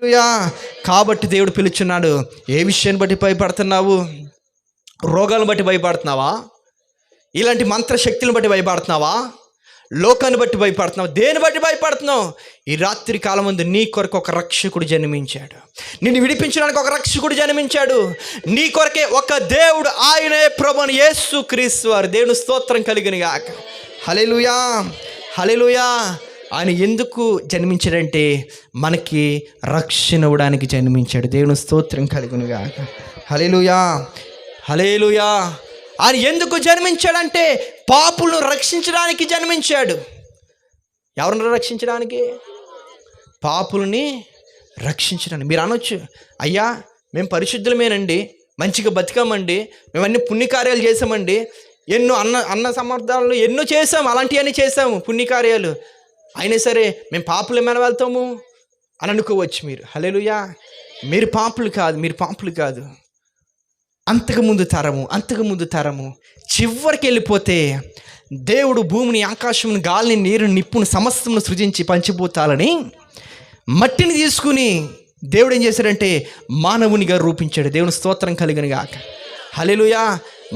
హల్లెలూయా. కాబట్టి దేవుడు పిలుచున్నాడు. ఏ విషయాన్ని బట్టి భయపడుతున్నావు? రోగాలను బట్టి భయపడుతున్నావా? ఇలాంటి మంత్రశక్తులను బట్టి భయపడుతున్నావా? లోకాన్ని బట్టి భయపడుతున్నావు? దేని బట్టి భయపడుతున్నావు? ఈ రాత్రి కాలం ముందు నీ కొరకు ఒక రక్షకుడు జన్మించాడు. నిన్ను విడిపించడానికి ఒక రక్షకుడు జన్మించాడు. నీ కొరకే ఒక దేవుడు, ఆయనే ప్రభువైన యేసు క్రీస్తు వారు. దేవుని స్తోత్రం కలిగిన గాక. హల్లెలూయా, హల్లెలూయా. ఆయన ఎందుకు జన్మించాడంటే మనకి రక్షణ ఇవ్వడానికి జన్మించాడు. దేవుని స్తోత్రం కలిగిన గాక. హల్లెలూయా, హల్లెలూయా. ఆయన ఎందుకు జన్మించాడంటే పాపులను రక్షించడానికి జన్మించాడు. ఎవరిని రక్షించడానికి? పాపులని రక్షించడానికి. మీరు అనొచ్చు, అయ్యా మేము పరిశుద్ధులమేనండి, మంచిగా బతికామండి, మేము అన్ని పుణ్యకార్యాలు చేసామండి, ఎన్నో అన్న సమర్థాలు ఎన్నో చేసాము, అలాంటివన్నీ చేసాము పుణ్యకార్యాలు, అయినా సరే మేము పాపులు ఏమైనా వెళ్తాము అని అనుకోవచ్చు మీరు. హల్లెలూయా. మీరు పాపులు కాదు, మీరు పాపులు కాదు. అంతకుముందు తరము చివరికి వెళ్ళిపోతే దేవుడు భూమిని, ఆకాశమును, గాలిని, నీరుని, నిప్పును, సమస్తమును సృజించి పంచిపోతాలని మట్టిని తీసుకుని దేవుడు ఏం చేశాడంటే మానవునిగా రూపించాడు. దేవుని స్తోత్రం కలిగిన గాక. హల్లెలూయా.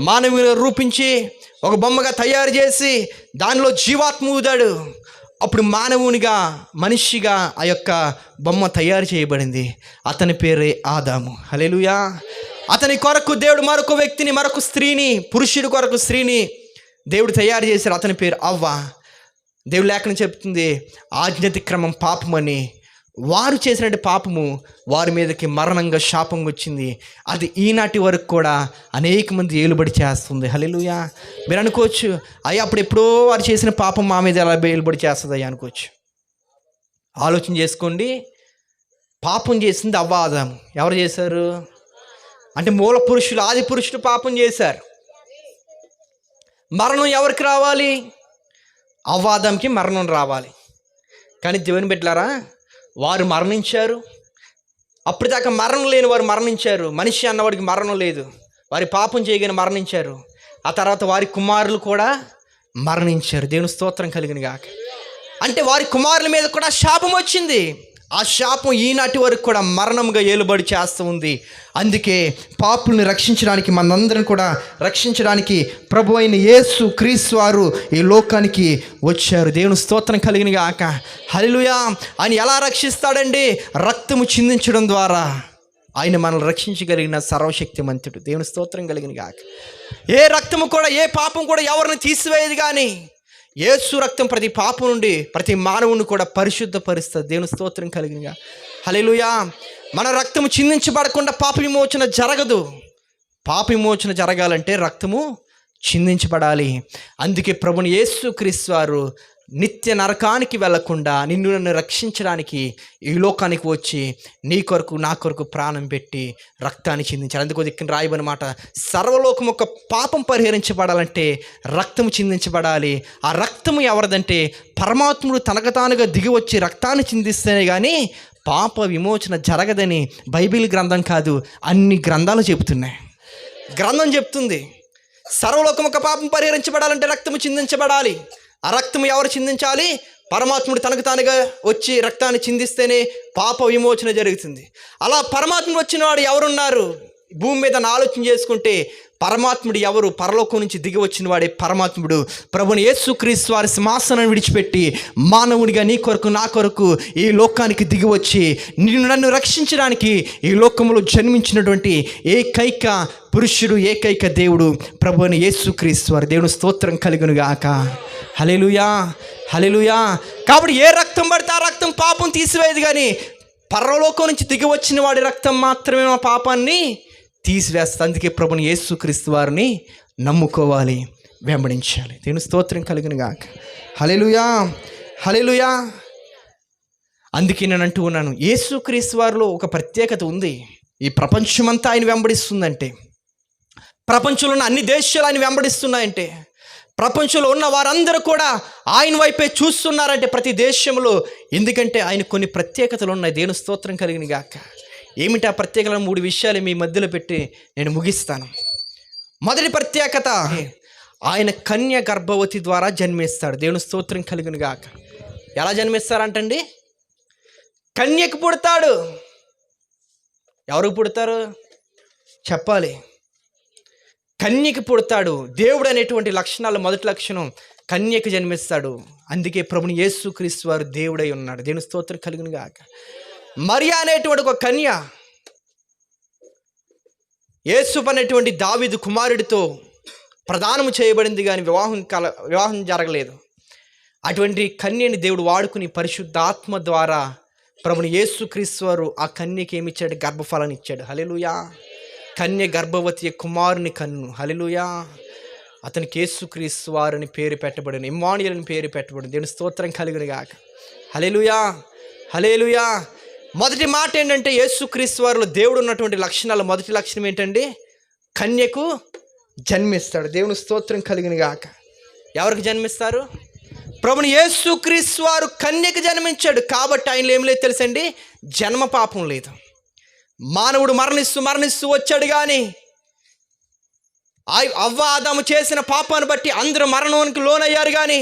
మానవునిగా రూపించి ఒక బొమ్మగా తయారు చేసి దానిలో జీవాత్మ ఊదాడు. అప్పుడు మానవునిగా, మనిషిగా ఆ యొక్క బొమ్మ తయారు చేయబడింది. అతని పేరే ఆదాము. హల్లెలూయా. అతని కొరకు దేవుడు మరొక వ్యక్తిని, మరొక స్త్రీని, పురుషుడి కొరకు స్త్రీని దేవుడు తయారు చేశారు. అతని పేరు అవ్వ. దేవుడు లేఖనం చెప్తుంది, ఆజ్ఞాతిక్రమం పాపమని. వారు చేసినట్టు పాపము వారి మీదకి మరణంగా శాపంగా వచ్చింది. అది ఈనాటి వరకు కూడా అనేక మంది ఏలుబడి చేస్తుంది. హల్లెలూయా. మీరు అనుకోవచ్చు, అయ్యా అప్పుడు ఎప్పుడో వారు చేసిన పాపం మా మీద ఎలా ఏలుబడి చేస్తుంది అయ్యా అనుకోవచ్చు. ఆలోచన చేసుకోండి. పాపం చేసింది అవ్వ, ఆదాము. ఎవరు చేశారు అంటే మూల పురుషులు, ఆది పురుషులు పాపం చేశారు. మరణం ఎవరికి రావాలి? అవ్వ, ఆదాముకి మరణం రావాలి. కానీ దేవుని బిడ్డలారా, వారు మరణించారు. అప్పటిదాకా మరణం లేని వారు మరణించారు. మనిషి అన్నవాడికి మరణం లేదు. వారి పాపం చేయగానే మరణించారు. ఆ తర్వాత వారి కుమారులు కూడా మరణించారు. దేవుని స్తోత్రం కలిగిన గాక. అంటే వారి కుమారుల మీద కూడా శాపం వచ్చింది. ఆ శాపం ఈనాటి వరకు కూడా మరణంగా ఏలుబడి చేస్తూ ఉంది. అందుకే పాపుల్ని రక్షించడానికి, మనందరం కూడా రక్షించడానికి ప్రభు అయిన యేసు క్రీస్తు వారు ఈ లోకానికి వచ్చారు. దేవుని స్తోత్రం కలిగిన గాక. హల్లెలూయా. ఆయన ఎలా రక్షిస్తాడండి? రక్తము చిందించడం ద్వారా ఆయన మనల్ని రక్షించగలిగిన సర్వశక్తిమంతుడు. దేవుని స్తోత్రం కలిగిన గాక. ఏ రక్తము కూడా, ఏ పాపం కూడా ఎవరిని తీసివేయదు. కానీ యేసు రక్తం ప్రతి పాపం నుండి ప్రతి మానవుని కూడా పరిశుద్ధపరుస్తుంది. దేవుని స్తోత్రం కలిగినగా. హల్లెలూయా. మన రక్తము చిందించబడకుండా పాప విమోచన జరగదు. పాప విమోచన జరగాలంటే రక్తము చిందించబడాలి. అందుకే ప్రభుని యేసు క్రీస్తు వారు నిత్య నరకానికి వెళ్లకుండా నిన్ను నన్ను రక్షించడానికి ఈ లోకానికి వచ్చి నీ కొరకు, నా కొరకు ప్రాణం పెట్టి రక్తాన్ని చిందించారు. అందుకు దిక్కున రాయబడిన మాట, సర్వలోకం యొక్క పాపం పరిహరించబడాలంటే రక్తము చిందించబడాలి. ఆ రక్తము ఎవరిదంటే పరమాత్ముడు తనకు తానుగా దిగి వచ్చి రక్తాన్ని చిందిస్తేనే కానీ పాప విమోచన జరగదని బైబిల్ గ్రంథం కాదు, అన్ని గ్రంథాలు చెబుతున్నాయి. గ్రంథం చెప్తుంది సర్వలోకం యొక్క పాపం పరిహరించబడాలంటే రక్తము చిందించబడాలి. ఆ రక్తము ఎవరు చిందించాలి? పరమాత్ముడు తనకు తానుగా వచ్చి రక్తాన్ని చిందిస్తేనే పాప విమోచన జరుగుతుంది. అలా పరమాత్ముడు వచ్చిన వాడు ఎవరున్నారు భూమి మీద ఆలోచన చేసుకుంటే? పరమాత్ముడు ఎవరు? పరలోకం నుంచి దిగి వచ్చిన వాడే పరమాత్ముడు. ప్రభుని యేసుక్రీస్తు వారి సింహాసనాన్ని విడిచిపెట్టి మానవుడిగా నీ కొరకు, నా కొరకు ఈ లోకానికి దిగి వచ్చి నిన్ను నన్ను రక్షించడానికి ఈ లోకంలో జన్మించినటువంటి ఏకైక పురుషుడు, ఏకైక దేవుడు ప్రభుని యేసుక్రీస్తు వారి. దేవుని స్తోత్రం కలుగును గాక. హల్లెలూయా, హల్లెలూయా. కాబట్టి ఏ రక్తం పడితే ఆ రక్తం పాపం తీసివేయదు. కానీ పరలోకం నుంచి దిగి వచ్చిన వాడి రక్తం మాత్రమే మా పాపాన్ని తీసివేస్తుంది. అందుకే ప్రభుని యేసుక్రీస్తు వారిని నమ్ముకోవాలి, వెంబడించాలి. దేవుని స్తోత్రం కలుగును గాక. హల్లెలూయా, హల్లెలూయా. అందుకే నేను అంటూ ఉన్నాను, యేసుక్రీస్తు వారిలో ఒక ప్రత్యేకత ఉంది. ఈ ప్రపంచమంతా ఆయన వెంబడిస్తుందంటే, ప్రపంచంలో ఉన్న అన్ని దేశాలు ఆయన వెంబడిస్తున్నాయంటే, ప్రపంచంలో ఉన్న వారందరూ కూడా ఆయన వైపే చూస్తున్నారంటే ప్రతి దేశంలో. ఎందుకంటే ఆయన కొన్ని ప్రత్యేకతలు ఉన్నాయి. దేవుని స్తోత్రం కలిగిన గాక. ఏమిటి ఆ ప్రత్యేకతలు? 3 విషయాలు మీ మధ్యలో పెట్టి నేను ముగిస్తాను. మొదటి ప్రత్యేకత, ఆయన కన్య గర్భవతి ద్వారా జన్మిస్తాడు. దేవుని స్తోత్రం కలిగిన గాక. ఎలా జన్మిస్తారంటండి? కన్యకు పుడతాడు. ఎవరికి పుడతారు చెప్పాలి. కన్యకి పుడతాడు. దేవుడు అనేటువంటి లక్షణాలు మొదటి లక్షణం, కన్యకి జన్మిస్తాడు. అందుకే ప్రభుని యేసుక్రీస్తు వారు దేవుడై ఉన్నాడు. దేవుని స్తోత్రం కలుగును గాక. మరియా అనేటువంటి ఒక కన్య యేసు అనేటువంటి దావీదు కుమారుడితో ప్రదానము చేయబడింది, కానీ వివాహం జరగలేదు. అటువంటి కన్యని దేవుడు వాడుకుని పరిశుద్ధాత్మ ద్వారా ప్రభుని యేసుక్రీస్తు వారు ఆ కన్యకి ఏమిచ్చాడు? గర్భఫలాన్ని ఇచ్చాడు. హల్లెలూయా. కన్య గర్భవతి, కుమారుని కన్ను. హల్లెలూయా. అతనికి యేసుక్రీస్తు వారిని పేరు పెట్టబడిన, ఇమ్మానుయేలు అని పేరు పెట్టబడింది. దేవుని స్తోత్రం కలుగును గాక. హల్లెలూయా, హల్లెలూయా. మొదటి మాట ఏంటంటే, యేసుక్రీస్తు వారిలో దేవుడు ఉన్నటువంటి లక్షణాలు మొదటి లక్షణం ఏంటండి? కన్యకు జన్మిస్తాడు. దేవుని స్తోత్రం కలుగును గాక. ఎవరికి జన్మిస్తారు? ప్రభుని యేసుక్రీస్తు వారు కన్యకు జన్మించాడు కాబట్టి ఆయనలో ఏం లేదు తెలుసండి? జన్మ పాపం లేదు. మానవుడు మరణిస్తూ వచ్చాడు, కానీ అవ్వ ఆదాము చేసిన పాపాన్ని బట్టి అందరూ మరణానికి లోనయ్యారు. కానీ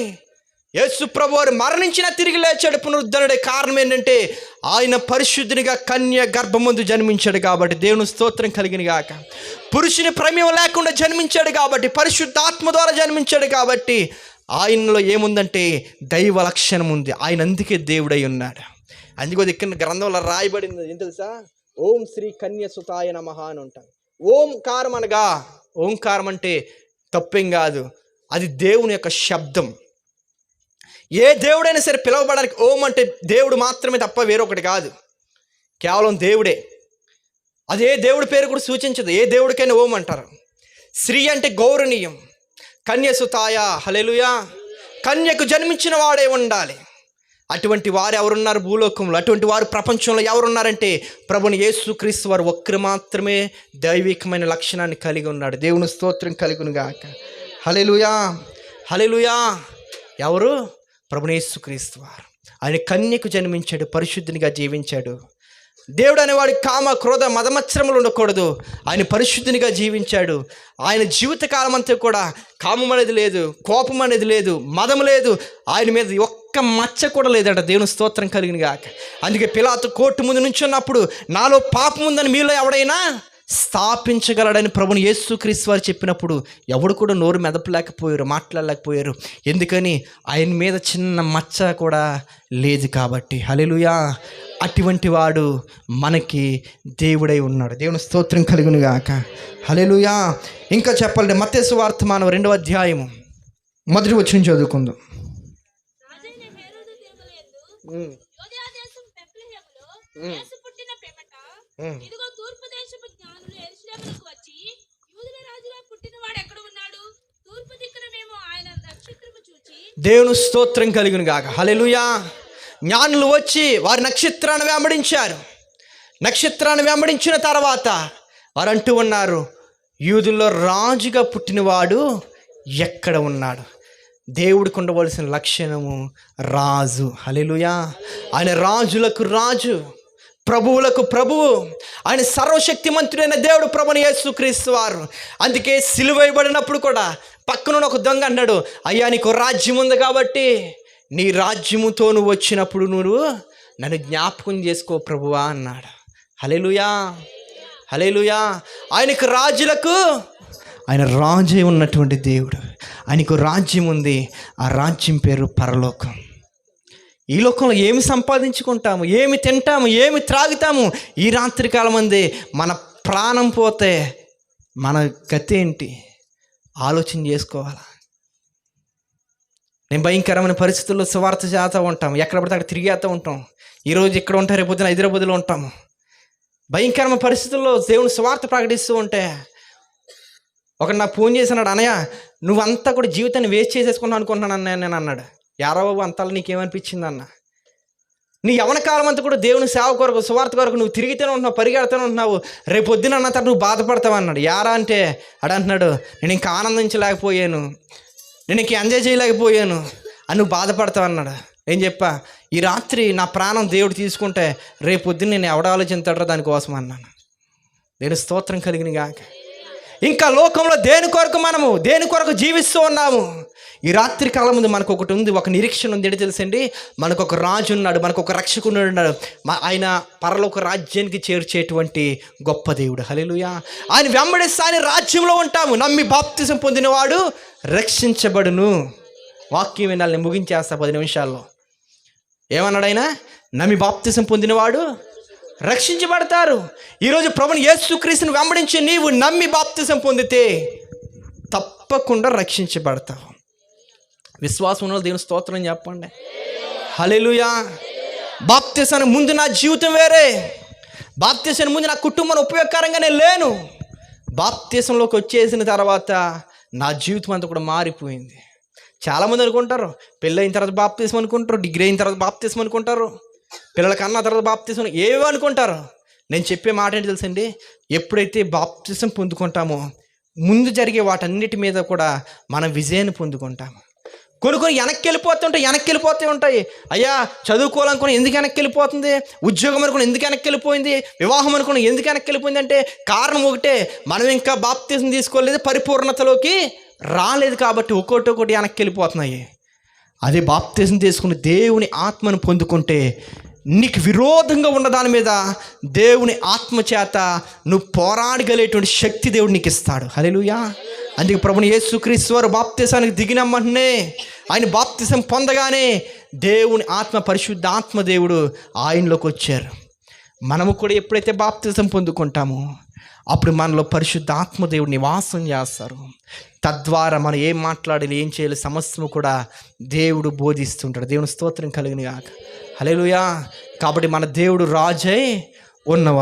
యేసు ప్రభు వారు మరణించిన తిరిగి లేచాడు, పునరుద్ధరణే. కారణం ఏంటంటే ఆయన పరిశుద్ధునిగా కన్య గర్భమందు జన్మించాడు కాబట్టి. దేవుని స్తోత్రం కలిగిన గాక. పురుషుని ప్రమేయం లేకుండా జన్మించాడు కాబట్టి, పరిశుద్ధాత్మ ద్వారా జన్మించాడు కాబట్టి ఆయనలో ఏముందంటే దైవ లక్షణం ఉంది. ఆయన అందుకే దేవుడై ఉన్నాడు. అందుకో ఇక్కడ గ్రంథంలో రాయబడింది ఏం తెలుసా? ఓం శ్రీ కన్య సుతాయ నమః అని ఉంటాను. ఓంకారం అనగా, ఓంకారం అంటే తప్పేం కాదు, అది దేవుని యొక్క శబ్దం. ఏ దేవుడైనా సరే పిలవబడడానికి ఓం అంటే దేవుడు మాత్రమే తప్ప వేరొకటి కాదు, కేవలం దేవుడే. అదే దేవుడి పేరు కూడా సూచించదు. ఏ దేవుడికైనా ఓం అంటారు. శ్రీ అంటే గౌరవనీయం. కన్యసుతాయ, హల్లెలూయా. కన్యకు జన్మించిన వాడే ఉండాలి. అటువంటి వారు ఎవరున్నారు భూలోకంలో? అటువంటి వారు ప్రపంచంలో ఎవరున్నారంటే ప్రభుని యేసుక్రీస్తు వారు ఒక్కరు మాత్రమే దైవికమైన లక్షణాన్ని కలిగి ఉన్నాడు. దేవుని స్తోత్రం కలుగును గాక. హల్లెలూయా, హల్లెలూయా. ఎవరు? ప్రభుని యేసుక్రీస్తు వారు. ఆయన కన్యకు జన్మించాడు, పరిశుద్ధునిగా జీవించాడు. దేవుడు అనేవాడికి కామ క్రోధ మదమత్సరములు ఉండకూడదు. ఆయన పరిశుద్ధునిగా జీవించాడు. ఆయన జీవితకాలం అంతా కూడా కామం అనేది లేదు, కోపం అనేది లేదు, మదం లేదు. ఆయన మీద ఒక్క మచ్చ కూడా లేదట. దేవుని స్తోత్రం కలిగిన గాక. అందుకే పిలాతు కోర్టు ముందు నుంచున్నప్పుడు నాలో పాపం ఉందని మీలో ఎవడైనా స్థాపించగలడని ప్రభుని యేసుక్రీస్తు వారు చెప్పినప్పుడు ఎవడు కూడా నోరు మెదపలేకపోయారు, మాట్లాడలేకపోయారు. ఎందుకని? ఆయన మీద చిన్న మచ్చ కూడా లేదు కాబట్టి. హల్లెలూయా. అటువంటి వాడు మనకి దేవుడై ఉన్నాడు. దేవుని స్తోత్రం కలుగును గాక. హల్లెలూయా. ఇంకా చెప్పాలంటే మత్తయి సువార్త 2వ అధ్యాయము 1వ వచనం చదువుకుందాం. దేవుని స్తోత్రం కలుగును గాక. హల్లెలూయా. జ్ఞానులు వచ్చి వారి నక్షత్రాన్ని వెంబడించారు. నక్షత్రాన్ని వెంబడించిన తర్వాత వారు అంటూ ఉన్నారు, యూదుల్లో రాజుగా పుట్టినవాడు ఎక్కడ ఉన్నాడు? దేవుడికి ఉండవలసిన లక్షణము రాజు. హల్లెలూయా. ఆయన రాజులకు రాజు, ప్రభువులకు ప్రభువు. ఆయన సర్వశక్తిమంతుడైన దేవుడు ప్రభుని యేసుక్రీస్తు వారు. అందుకే సిలువ వేయబడినప్పుడు కూడా పక్కన ఒక దొంగ అన్నాడు, అయ్యా నీకు రాజ్యం ఉంది కాబట్టి నీ రాజ్యముతో నువ్వు వచ్చినప్పుడు నువ్వు నన్ను జ్ఞాపకం చేసుకో ప్రభువా అన్నాడు. హల్లెలూయా, హల్లెలూయా. ఆయనకు రాజులకు ఆయన రాజే ఉన్నటువంటి దేవుడు. ఆయనకు రాజ్యం ఉంది. ఆ రాజ్యం పేరు పరలోకం. ఈ లోకంలో ఏమి సంపాదించుకుంటాము, ఏమి తింటాము, ఏమి త్రాగుతాము, ఈ రాత్రి కాలం అందే మన ప్రాణం పోతే మన గతి ఏంటి ఆలోచన చేసుకోవాలా. నేను భయంకరమైన పరిస్థితుల్లో సువార్త చేస్తూ ఉంటాం, ఎక్కడ పడితే అక్కడ తిరిగేస్తూ ఉంటాం. ఈరోజు ఇక్కడ ఉంటాం, రేపు పొద్దున హైదరాబాద్లో ఉంటాము. భయంకరమైన పరిస్థితుల్లో దేవుని సువార్త ప్రకటిస్తూ ఉంటే ఒకడు నాకు ఫోన్ చేసినాడు, అన్నయ్య నువ్వంతా కూడా జీవితాన్ని వేస్ట్ చేసేసుకున్నావు అనుకుంటున్నాను అన్నయ్య నేను అన్నాడు. యారో బాబు అంతలో నీకేమనిపించింది అన్న? నీ యవన కాలం అంతా కూడా దేవుని సేవ కొరకు సువార్త కొరకు నువ్వు తిరిగితేనే ఉంటున్నావు, పరిగెడుతూనే ఉంటున్నావు, రేపు పొద్దున అన్న తర్వాత నువ్వు బాధపడతావు అన్నాడు. యారా అంటే అడంటున్నాడు, నేను ఇంకా ఆనందించలేకపోయాను, నేను ఇంక ఎంజాయ్ చేయలేకపోయాను అని నువ్వు బాధపడతావు అన్నాడు. నేను చెప్పా, ఈ రాత్రి నా ప్రాణం దేవుడు తీసుకుంటే రేపు పొద్దున్న నేను ఎవడ ఆలోచించాడో దానికోసం అన్నాను. నేను స్తోత్రం కలిగిన గాక. ఇంకా లోకంలో దేని కొరకు జీవిస్తూ ఉన్నాము? ఈ రాత్రి కాలం ముందు మనకు ఒకటి ఉంది, ఒక నిరీక్షణ ఉంది. ఏంటి తెలుసండి? మనకు ఒక రాజు ఉన్నాడు, మనకు ఒక రక్షకుడు ఉన్నాడు. ఆయన పరలోక రాజ్యానికి చేర్చేటువంటి గొప్ప దేవుడు. హల్లెలూయా. ఆయన వెంబడిస్తే ఆయన రాజ్యంలో ఉంటాము. నమ్మి బాప్తిసం పొందినవాడు రక్షించబడును. వాక్యం వినాలని ముగించేస్తా 10 నిమిషాల్లో. ఏమన్నాడు ఆయన? నమ్మి బాప్తిసం పొందినవాడు రక్షించబడతారు. ఈరోజు ప్రభుని యేసుక్రీస్తుని వెంబడించి నీవు నమ్మి బాప్తిసం పొందితే తప్పకుండా రక్షించబడతావు. విశ్వాసం ఉన్న దేవుని స్తోత్రం చెప్పండి. హల్లెలూయా. బాప్తిసానికి ముందు నా జీవితం వేరే, బాప్తిసానికి ముందు నా కుటుంబం ఉపయోగకరంగా నేను లేను. బాప్తిసంలోకి వచ్చేసిన తర్వాత నా జీవితం అంతా కూడా మారిపోయింది. చాలామంది అనుకుంటారు పెళ్ళైన తర్వాత బాప్తిసం అనుకుంటారు, డిగ్రీ అయిన తర్వాత బాప్తిసం అనుకుంటారు, పిల్లల కన్నా తర్వాత బాప్తిసం ఏవో అనుకుంటారు. నేను చెప్పే మాట ఏంటి తెలుసండి? ఎప్పుడైతే బాప్తిసం పొందుకుంటామో ముందు జరిగే వాటన్నిటి మీద కూడా మనం విజయాన్ని పొందుకుంటాము. కొన్ని వెనక్కి వెళ్ళిపోతూ ఉంటాయి. అయ్యా చదువుకోవాలనుకుని ఎందుకు వెనక్కి వెళ్ళిపోతుంది, ఉద్యోగం అనుకుని ఎందుకు వెనక్కి వెళ్ళిపోయింది, వివాహం అనుకుని ఎందుకు వెనక్కి వెళ్ళిపోయింది అంటే కారణం ఒకటే, మనం ఇంకా బాప్తిసం తీసుకోలేదు, పరిపూర్ణతలోకి రాలేదు కాబట్టి ఒక్కొక్కటి వెనక్కి వెళ్ళిపోతున్నాయి. అదే బాప్తిసం తీసుకుని దేవుని ఆత్మను పొందుకుంటే నీకు విరోధంగా ఉన్న దాని మీద దేవుని ఆత్మ చేత నువ్వు పోరాడగలేటువంటి శక్తి దేవుడు నీకు ఇస్తాడు. హల్లెలూయా. అందుకే ప్రభుని యేసుక్రీస్తు వారు బాప్తిసానికి దిగినమ్మనే, ఆయన బాప్తిసం పొందగానే దేవుని ఆత్మ, పరిశుద్ధ ఆత్మ దేవుడు ఆయనలోకి వచ్చారు. మనము కూడా ఎప్పుడైతే బాప్తిసం పొందుకుంటామో అప్పుడు మనలో పరిశుద్ధ ఆత్మ దేవుడు నివాసం చేస్తారు. తద్వారా మనం ఏం మాట్లాడాలి, ఏం చేయాలి సమస్తము కూడా దేవుడు బోధిస్తుంటాడు. దేవుని స్తోత్రం కలుగును గాక. హల్లెలూయా. కాబట్టి మన దేవుడు రాజై ఉన్నవాడు.